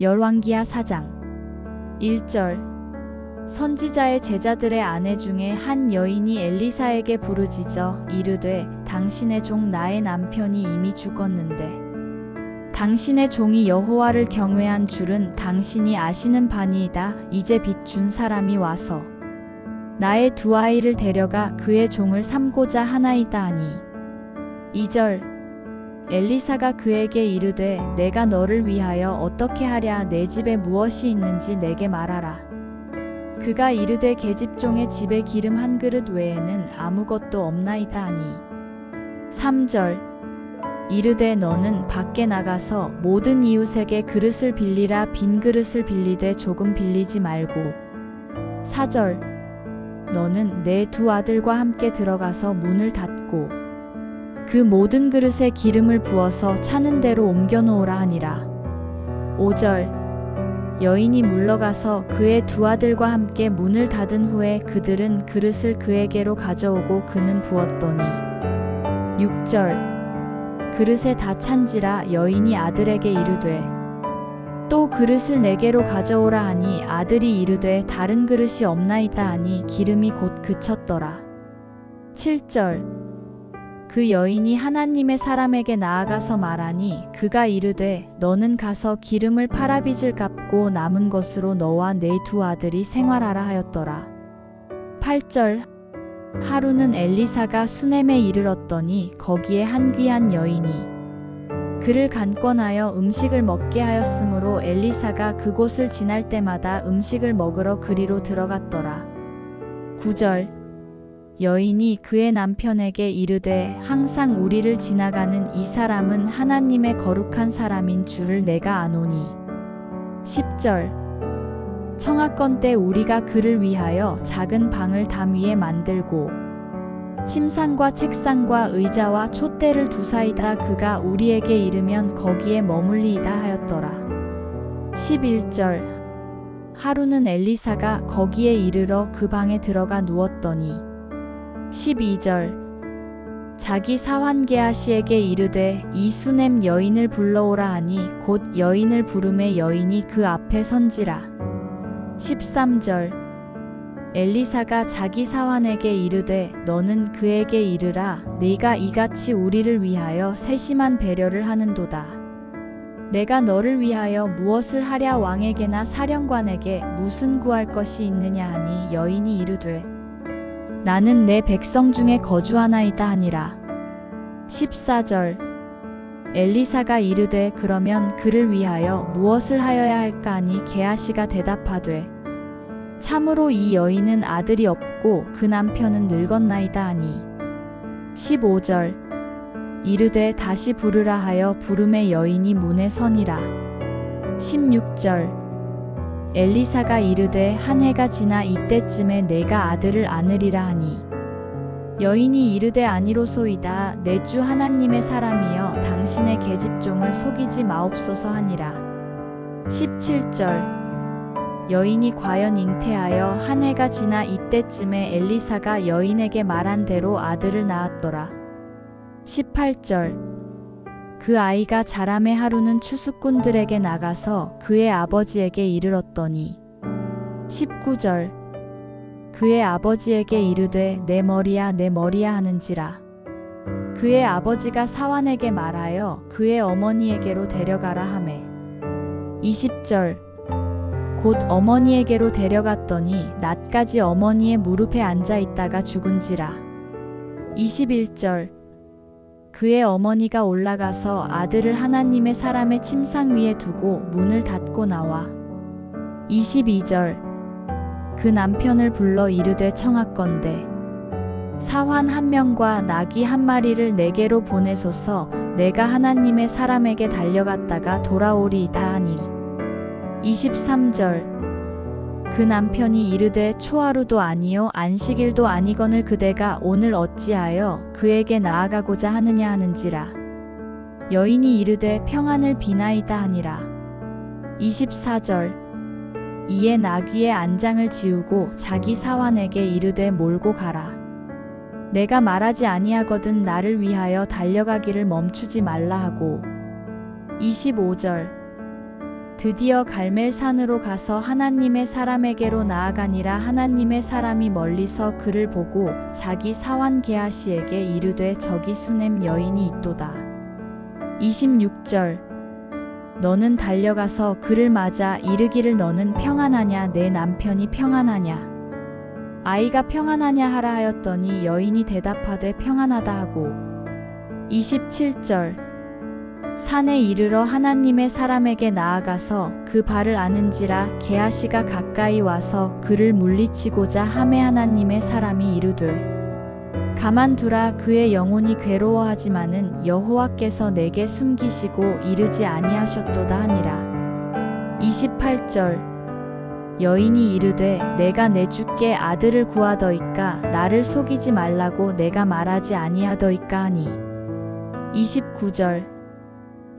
열왕기하 4장 1절. 선지자의 제자들의 아내 중에 한 여인이 엘리사에게 부르짖어 이르되 당신의 종 나의 남편이 이미 죽었는데 당신의 종이 여호와를 경외한 줄은 당신이 아시는 바니이다. 이제 빚 준 사람이 와서 나의 두 아이를 데려가 그의 종을 삼고자 하나이다 하니. 2절. 엘리사가 그에게 이르되 내가 너를 위하여 어떻게 하랴. 내 집에 무엇이 있는지 내게 말하라. 그가 이르되 계집종의 집에 기름 한 그릇 외에는 아무것도 없나이다 하니. 3절. 이르되 너는 밖에 나가서 모든 이웃에게 그릇을 빌리라. 빈 그릇을 빌리되 조금 빌리지 말고. 4절. 너는 내 두 아들과 함께 들어가서 문을 닫고 그 모든 그릇에 기름을 부어서 차는 대로 옮겨 놓으라 하니라. 5절. 여인이 물러가서 그의 두 아들과 함께 문을 닫은 후에 그들은 그릇을 그에게로 가져오고 그는 부었더니. 6절. 그릇에 다 찬지라. 여인이 아들에게 이르되 또 그릇을 내게로 가져오라 하니 아들이 이르되 다른 그릇이 없나이다 하니 기름이 곧 그쳤더라. 7절. 그 여인이 하나님의 사람에게 나아가서 말하니 그가 이르되 너는 가서 기름을 팔아 빚을 갚고 남은 것으로 너와 내 두 아들이 생활하라 하였더라. 8절. 하루는 엘리사가 수넴에 이르렀더니 거기에 한 귀한 여인이 그를 간권하여 음식을 먹게 하였으므로 엘리사가 그곳을 지날 때마다 음식을 먹으러 그리로 들어갔더라. 9절. 여인이 그의 남편에게 이르되 항상 우리를 지나가는 이 사람은 하나님의 거룩한 사람인 줄을 내가 아노니. 10절. 청하건대 우리가 그를 위하여 작은 방을 담 위에 만들고 침상과 책상과 의자와 촛대를 두사이다. 그가 우리에게 이르면 거기에 머물리이다 하였더라. 11절. 하루는 엘리사가 거기에 이르러 그 방에 들어가 누웠더니. 12절. 자기 사환 게하시에게 이르되 이 수넴 여인을 불러오라 하니 곧 여인을 부르매 여인이 그 앞에 선지라. 13절. 엘리사가 자기 사환에게 이르되 너는 그에게 이르라. 네가 이같이 우리를 위하여 세심한 배려를 하는도다. 내가 너를 위하여 무엇을 하랴. 왕에게나 사령관에게 무슨 구할 것이 있느냐 하니 여인이 이르되 나는 내 백성 중에 거주하나이다 하니라. 14절. 엘리사가 이르되 그러면 그를 위하여 무엇을 하여야 할까 하니 게하시가 대답하되 참으로 이 여인은 아들이 없고 그 남편은 늙었나이다 하니. 15절. 이르되 다시 부르라 하여 부르매 여인이 문에 서니라. 16절. 엘리사가 이르되 한 해가 지나 이때쯤에 내가 아들을 안으리라 하니. 여인이 이르되 아니로소이다. 내 주 하나님의 사람이여 당신의 계집종을 속이지 마옵소서 하니라. 17절. 여인이 과연 잉태하여 한 해가 지나 이때쯤에 엘리사가 여인에게 말한 대로 아들을 낳았더라. 18절. 그 아이가 자라매 하루는 추수꾼들에게 나가서 그의 아버지에게 이르렀더니. 19절. 그의 아버지에게 이르되 내 머리야 내 머리야 하는지라. 그의 아버지가 사환에게 말하여 그의 어머니에게로 데려가라 하매. 20절. 곧 어머니에게로 데려갔더니 낮까지 어머니의 무릎에 앉아 있다가 죽은지라. 21절. 그의 어머니가 올라가서 아들을 하나님의 사람의 침상 위에 두고 문을 닫고 나와. 22절. 그 남편을 불러 이르되 청하건대 사환 한 명과 나귀 한 마리를 내게로 보내소서. 내가 하나님의 사람에게 달려갔다가 돌아오리이다 하니. 23절. 그 남편이 이르되 초하루도 아니요 안식일도 아니거늘 그대가 오늘 어찌하여 그에게 나아가고자 하느냐 하는지라. 여인이 이르되 평안을 비나이다 하니라. 24절. 이에 나귀의 안장을 지우고 자기 사환에게 이르되 몰고 가라. 내가 말하지 아니하거든 나를 위하여 달려가기를 멈추지 말라 하고. 25절. 드디어 갈멜산으로 가서 하나님의 사람에게로 나아가니라. 하나님의 사람이 멀리서 그를 보고 자기 사환 게하시에게 이르되 저기 수넴 여인이 있도다. 26절 너는 달려가서 그를 맞아 이르기를 너는 평안하냐 내 남편이 평안하냐 아이가 평안하냐 하라 하였더니 여인이 대답하되 평안하다 하고 27절 산에 이르러 하나님의 사람에게 나아가서 그 발을 아는지라 게하시가 가까이 와서 그를 물리치고자 하매 하나님의 사람이 이르되 가만두라 그의 영혼이 괴로워하지만은 여호와께서 내게 숨기시고 이르지 아니하셨도다 하니라. 28절 여인이 이르되 내가 내 주께 아들을 구하더이까 나를 속이지 말라고 내가 말하지 아니하더이까 하니 29절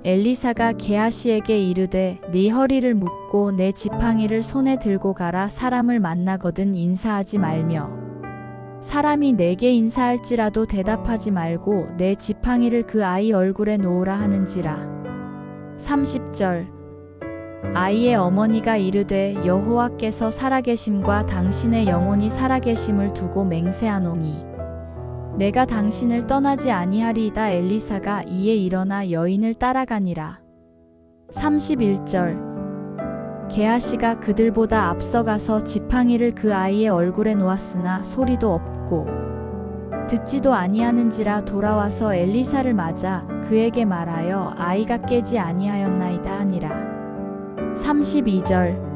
엘리사가 게하시에게 이르되 네 허리를 묶고 내 지팡이를 손에 들고 가라 사람을 만나거든 인사하지 말며 사람이 내게 인사할지라도 대답하지 말고 내 지팡이를 그 아이 얼굴에 놓으라 하는지라. 30절 아이의 어머니가 이르되 여호와께서 살아계심과 당신의 영혼이 살아계심을 두고 맹세하노니 내가 당신을 떠나지 아니하리이다. 엘리사가 이에 일어나 여인을 따라가니라. 31절 게하시가 그들보다 앞서가서 지팡이를 그 아이의 얼굴에 놓았으나 소리도 없고 듣지도 아니하는지라 돌아와서 엘리사를 맞아 그에게 말하여 아이가 깨지 아니하였나이다 하니라. 32절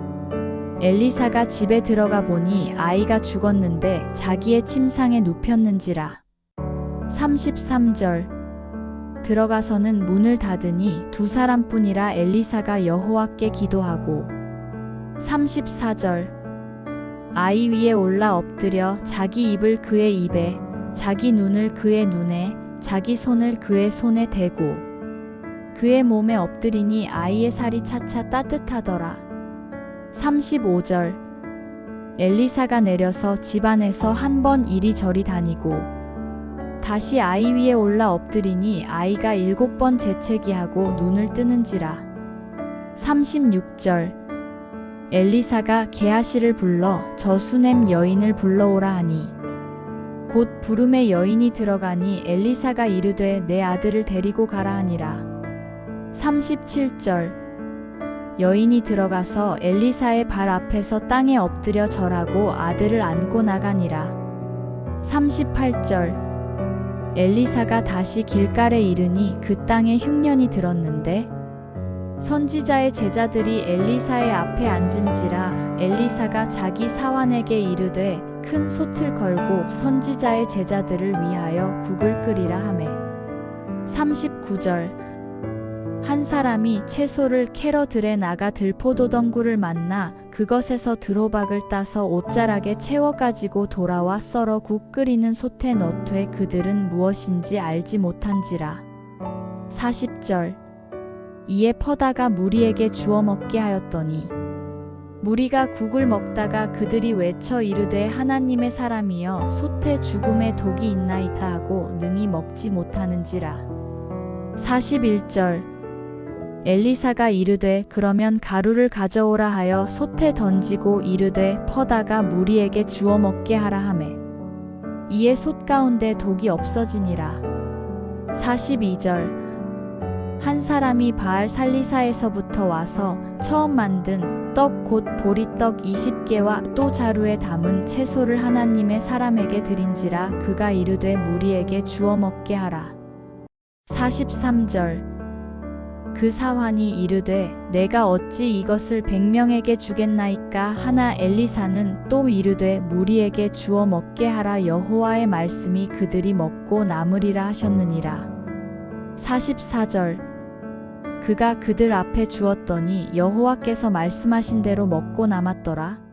엘리사가 집에 들어가 보니 아이가 죽었는데 자기의 침상에 눕혔는지라. 33절 들어가서는 문을 닫으니 두 사람뿐이라 엘리사가 여호와께 기도하고 34절 아이 위에 올라 엎드려 자기 입을 그의 입에 자기 눈을 그의 눈에 자기 손을 그의 손에 대고 그의 몸에 엎드리니 아이의 살이 차차 따뜻하더라. 35절 엘리사가 내려서 집 안에서 한 번 이리저리 다니고 다시 아이 위에 올라 엎드리니 아이가 7번 재채기하고 눈을 뜨는지라. 36절 엘리사가 게하시를 불러 저 수넴 여인을 불러오라 하니 곧 부름에 여인이 들어가니 엘리사가 이르되 내 아들을 데리고 가라 하니라. 37절 여인이 들어가서 엘리사의 발 앞에서 땅에 엎드려 절하고 아들을 안고 나가니라. 38절 엘리사가 다시 길갈에 이르니 그 땅에 흉년이 들었는데 선지자의 제자들이 엘리사의 앞에 앉은지라. 엘리사가 자기 사환에게 이르되 큰 솥을 걸고 선지자의 제자들을 위하여 국을 끓이라 하매 39절 한 사람이 채소를 캐러 들에 나가 들포도덩굴을 만나 그것에서 들호박을 따서 옷자락에 채워 가지고 돌아와 썰어 국 끓이는 솥에 넣되 그들은 무엇인지 알지 못한지라. 40절 이에 퍼다가 무리에게 주어 먹게 하였더니 무리가 국을 먹다가 그들이 외쳐 이르되 하나님의 사람이여 솥에 죽음의 독이 있나이다 하고 능히 먹지 못하는지라. 41절 엘리사가 이르되 그러면 가루를 가져오라 하여 솥에 던지고 이르되 퍼다가 무리에게 주어 먹게 하라 하매 이에 솥 가운데 독이 없어지니라. 42절 한 사람이 바알 살리사에서부터 와서 처음 만든 떡 곧 보리떡 20개와 또 자루에 담은 채소를 하나님의 사람에게 드린지라. 그가 이르되 무리에게 주어 먹게 하라. 43절 그 사환이 이르되 내가 어찌 이것을 100명에게 주겠나이까 하나 엘리사는 또 이르되 무리에게 주어 먹게 하라. 여호와의 말씀이 그들이 먹고 남으리라 하셨느니라. 44절 그가 그들 앞에 주었더니 여호와께서 말씀하신 대로 먹고 남았더라.